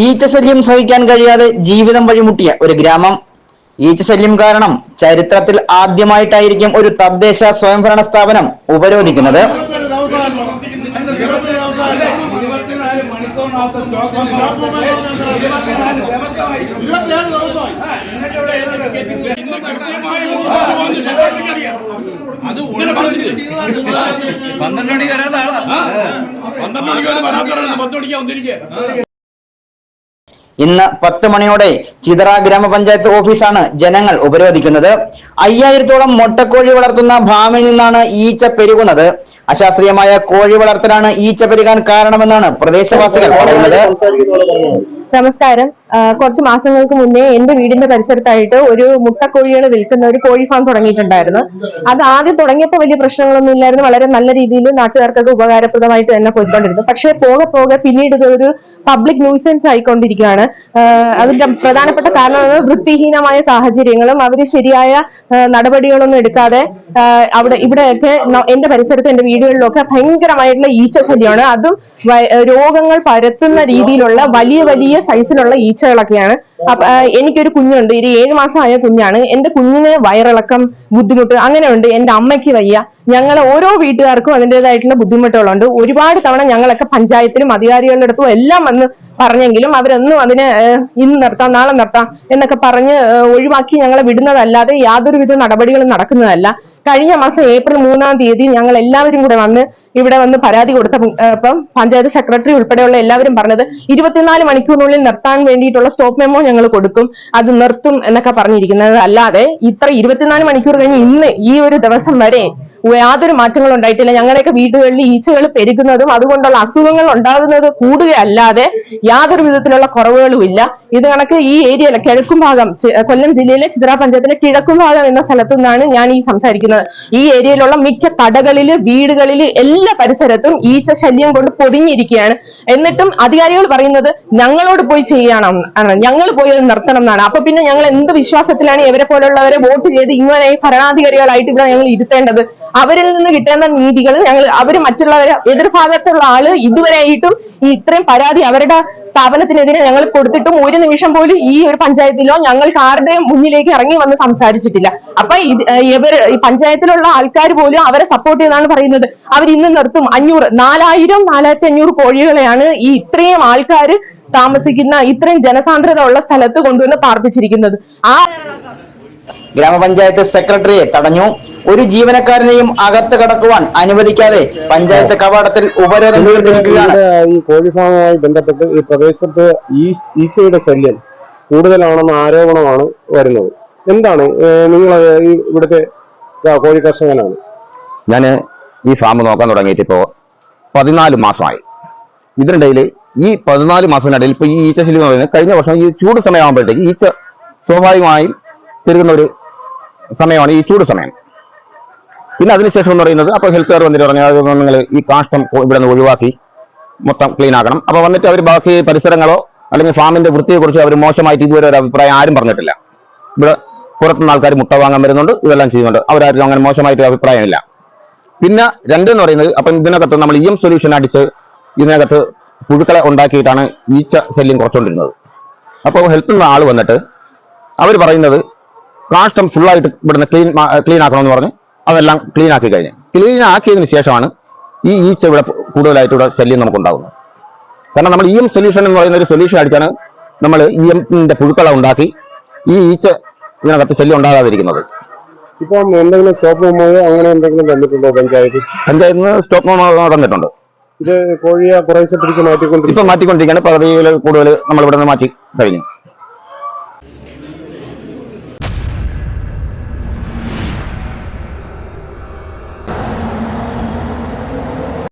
ഈച്ചശല്യം സഹിക്കാൻ കഴിയാതെ ജീവിതം വഴിമുട്ടിയ ഒരു ഗ്രാമം. ഈച്ചശല്യം കാരണം ചരിത്രത്തിൽ ആദ്യമായിട്ടായിരിക്കും ഒരു തദ്ദേശ സ്വയംഭരണ സ്ഥാപനം ഉപരോധിക്കുന്നത്. ഇന്ന് 10 മണിയോടെ ചിതറ ഗ്രാമപഞ്ചായത്ത് ഓഫീസാണ് ജനങ്ങൾ ഉപരോധിക്കുന്നത്. 5000-ഓളം മൊട്ടക്കോഴി വളർത്തുന്ന ഫാമിൽ നിന്നാണ് ഈച്ച പെരുകുന്നത്. അശാസ്ത്രീയമായ കോഴി വളർത്തലാണ് ഈച്ച പെരുകാൻ കാരണമെന്നാണ് പ്രദേശവാസികൾ പറയുന്നത്. നമസ്കാരം. കുറച്ച് മാസങ്ങൾക്ക് മുന്നേ എന്റെ വീടിന്റെ പരിസരത്തായിട്ട് ഒരു മുട്ടക്കോഴികൾ വിൽക്കുന്ന ഒരു കോഴി ഫാം തുടങ്ങിയിട്ടുണ്ടായിരുന്നു. അത് ആദ്യം തുടങ്ങിയപ്പോൾ വലിയ പ്രശ്നങ്ങളൊന്നും ഇല്ലായിരുന്നു. വളരെ നല്ല രീതിയിൽ നാട്ടുകാർക്കൊക്കെ ഉപകാരപ്രദമായിട്ട് തന്നെ പോയിക്കൊണ്ടിരുന്നു. പക്ഷേ പോകെ പിന്നീട് ഇതൊരു പബ്ലിക് ന്യൂസൻസ് ആയിക്കൊണ്ടിരിക്കുകയാണ്. അതിന്റെ പ്രധാനപ്പെട്ട കാരണം വൃത്തിഹീനമായ സാഹചര്യങ്ങളും അവര് ശരിയായ നടപടികളൊന്നും എടുക്കാതെ ഇവിടെയൊക്കെ എന്റെ പരിസരത്ത് എന്റെ വീടുകളിലൊക്കെ ഭയങ്കരമായിട്ടുള്ള ഈച്ച ശല്യമാണ്. അതും രോഗങ്ങൾ പരത്തുന്ന രീതിയിലുള്ള വലിയ വലിയ സൈസിലുള്ള ഈച്ചകളൊക്കെയാണ്. എനിക്കൊരു കുഞ്ഞുണ്ട്, ഒരു 7 മാസമായ കുഞ്ഞാണ്. എന്റെ കുഞ്ഞിന് വയറിളക്കം, ബുദ്ധിമുട്ട് അങ്ങനെ ഉണ്ട്. എന്റെ അമ്മയ്ക്ക് വയ്യ. ഞങ്ങൾ ഓരോ വീട്ടുകാർക്കും അതിൻ്റെതായിട്ടുള്ള ബുദ്ധിമുട്ടുകളുണ്ട്. ഒരുപാട് തവണ ഞങ്ങളൊക്കെ പഞ്ചായത്തിലും അധികാരികളുടെ അടുത്തും എല്ലാം വന്ന് പറഞ്ഞെങ്കിലും അവരൊന്നും അതിനെ ഇന്ന് നിർത്താം നാളെ നിർത്താം എന്നൊക്കെ പറഞ്ഞ് ഒഴിവാക്കി ഞങ്ങളെ വിടുന്നതല്ലാതെ യാതൊരുവിധ നടപടികളും നടക്കുന്നതല്ല. കഴിഞ്ഞ മാസം ഏപ്രിൽ 3-ാം തീയതി ഞങ്ങൾ എല്ലാവരും കൂടെ ഇവിടെ വന്ന് പരാതി കൊടുത്തപ്പം പഞ്ചായത്ത് സെക്രട്ടറി ഉൾപ്പെടെയുള്ള എല്ലാവരും പറഞ്ഞത് 24 മണിക്കൂറിനുള്ളിൽ നിർത്താൻ വേണ്ടിയിട്ടുള്ള സ്റ്റോപ്പ് മെമ്മോ ഞങ്ങൾ കൊടുക്കും, അത് നിർത്തും എന്നൊക്കെ പറഞ്ഞിരിക്കുന്നത്. അല്ലാതെ ഇത്ര 24 മണിക്കൂർ കഴിഞ്ഞ് ഇന്ന് ഈ ഒരു ദിവസം വരെ യാതൊരു മാറ്റങ്ങളും ഉണ്ടായിട്ടില്ല. ഞങ്ങളുടെയൊക്കെ വീടുകളിൽ ഈച്ചകൾ പെരുകുന്നതും അതുകൊണ്ടുള്ള അസുഖങ്ങൾ ഉണ്ടാകുന്നത് കൂടുകയല്ലാതെ യാതൊരു വിധത്തിലുള്ള കുറവുകളും ഇല്ല. ഇത് കണക്ക് ഈ ഏരിയയിലെ കിഴക്കും ഭാഗം, കൊല്ലം ജില്ലയിലെ ചിതറ പഞ്ചായത്തിലെ കിഴക്കും ഭാഗം എന്ന സ്ഥലത്തു നിന്നാണ് ഞാൻ ഈ സംസാരിക്കുന്നത്. ഈ ഏരിയയിലുള്ള മിക്ക കടകളില്, വീടുകളില്, എല്ലാ പരിസരത്തും ഈച്ച ശല്യം കൊണ്ട് പൊതിഞ്ഞിരിക്കുകയാണ്. എന്നിട്ടും അധികാരികൾ പറയുന്നത് ഞങ്ങളോട് പോയി ചെയ്യണം, ഞങ്ങൾ പോയി അത് നിർത്തണം എന്നാണ്. അപ്പൊ പിന്നെ ഞങ്ങൾ എന്ത് വിശ്വാസത്തിലാണ് ഇവരെ പോലുള്ളവരെ വോട്ട് ചെയ്ത് ഇങ്ങനെ ഭരണാധികാരികളായിട്ട് ഇവിടെ ഞങ്ങൾ ഇരുത്തേണ്ടത്? അവരിൽ നിന്ന് കിട്ടേണ്ട നീതികൾ അവര് മറ്റുള്ളവരെ എതിർഭാഗത്തുള്ള ആള് ഇതുവരെയായിട്ടും ഇത്രയും പരാതി അവരുടെ സ്ഥാപനത്തിനെതിരെ ഞങ്ങൾ കൊടുത്തിട്ടും ഒരു നിമിഷം പോലും ഈ ഒരു പഞ്ചായത്തിലോ ഞങ്ങൾക്ക് ആരുടെയും മുന്നിലേക്ക് ഇറങ്ങി വന്ന് സംസാരിച്ചിട്ടില്ല. അപ്പൊ ഈ പഞ്ചായത്തിലുള്ള ആൾക്കാർ പോലും അവരെ സപ്പോർട്ട് ചെയ്താണ് പറയുന്നത്. അവർ ഇന്ന് നിർത്തും. 4500 കോഴികളെയാണ് ഈ ഇത്രയും ആൾക്കാർ താമസിക്കുന്ന ഇത്രയും ജനസാന്ദ്രത ഉള്ള സ്ഥലത്ത് കൊണ്ടുവന്ന് പാർപ്പിച്ചിരിക്കുന്നത്. ഗ്രാമപഞ്ചായത്ത് സെക്രട്ടറിയെ തടഞ്ഞു. ഒരു ജീവനക്കാരനെയും അകത്ത് കടക്കുവാൻ അനുവദിക്കാതെ പഞ്ചായത്ത് കവാടത്തിൽ ഉപരോധം തീർത്തിരിക്കുകയാണ്. ഈ കോഴി ഫാമുമായി ബന്ധപ്പെട്ട് ഈ പ്രദേശത്ത് ഈച്ചയുടെ ശല്യം കൂടുതലാണെന്ന ആരോപണമാണ് വരുന്നത്. എന്താണ് നിങ്ങൾ ഇവിടുത്തെ കോഴി കർഷകനാണ്? ഞാൻ ഈ ഫാം നോക്കാൻ തുടങ്ങിയിട്ട് ഇപ്പോൾ 14 മാസമായി. ഇതിനിടയിൽ ഈ 14 മാസത്തിനിടയിൽ ഇപ്പോൾ ഈ ഈച്ച ശല്യം എന്ന് പറയുന്നത് കഴിഞ്ഞ വർഷം ഈ ചൂട് സമയമാകുമ്പോഴത്തേക്ക് ഈച്ച സ്വാഭാവികമായും പെരുകുന്ന ഒരു സമയമാണ് ഈ ചൂട് സമയം. പിന്നെ അതിനുശേഷം എന്ന് പറയുന്നത് അപ്പോൾ ഹെൽത്ത് കെയർ വന്നിട്ട് പറഞ്ഞു നിങ്ങൾ ഈ കാഷ്ടം ഇവിടെ നിന്ന് ഒഴിവാക്കി മൊത്തം ക്ലീൻ ആക്കണം. അപ്പോൾ വന്നിട്ട് അവർ ബാക്കി പരിസരങ്ങളോ അല്ലെങ്കിൽ ഫാമിന്റെ വൃത്തിയെക്കുറിച്ച് അവർ മോശമായിട്ട് ഇതുവരെ ഒരു അഭിപ്രായം ആരും പറഞ്ഞിട്ടില്ല. ഇവിടെ പുറത്തുനിന്ന് ആൾക്കാർ മുട്ട വാങ്ങാൻ വരുന്നുണ്ട്, ഇതെല്ലാം ചെയ്യുന്നുണ്ട്. അവരാരും അങ്ങനെ മോശമായിട്ട് അഭിപ്രായമില്ല. പിന്നെ രണ്ടെന്ന് പറയുന്നത് അപ്പം ഇതിനകത്ത് നമ്മൾ EM സൊല്യൂഷൻ അടിച്ച് ഇതിനകത്ത് പുഴുക്കളെ ഉണ്ടാക്കിയിട്ടാണ് ഈച്ച ശല്യം കുറച്ചുകൊണ്ടിരുന്നത്. അപ്പോൾ ഹെൽത്തിൽ നിന്ന് ആൾ വന്നിട്ട് അവർ പറയുന്നത് കാഷ്ടം ഫുള്ളായിട്ട് ഇവിടുന്ന് ക്ലീൻ ആക്കണമെന്ന് പറഞ്ഞ് അതെല്ലാം ക്ലീൻ ആക്കി കഴിഞ്ഞ് ക്ലീൻ ആക്കിയതിന് ശേഷമാണ് ഈ ഈച്ച ഇവിടെ കൂടുതലായിട്ട് ഇവിടെ ശല്യം നമുക്കുണ്ടാകുന്നത്. കാരണം നമ്മൾ EM സൊല്യൂഷൻ എന്ന് പറയുന്ന ഒരു സൊല്യൂഷൻ അടിച്ചാണ് നമ്മൾ EMന്റെ പുഴുക്കളെ ഉണ്ടാക്കി ഈ ഈച്ച ഇതിനകത്ത് ശല്യം ഉണ്ടാകാതിരിക്കുന്നത്. ഇപ്പം എന്തെങ്കിലും സ്റ്റോപ്പ് മെമ്മോ അങ്ങനെ എന്തെങ്കിലും തന്നിട്ടുണ്ടോ പഞ്ചായത്തിൽ നിന്ന്? സ്റ്റോപ്പ് മെമ്മോ തന്നിട്ടുണ്ട്. ഇത് കോഴിയെ കുറേശ്ശെ പിടിച്ച് മാറ്റിക്കൊണ്ടിരിക്കുകയാണ്. പകുതിയിൽ കൂടുതൽ നമ്മൾ ഇവിടെ നിന്ന് മാറ്റി കഴിഞ്ഞു.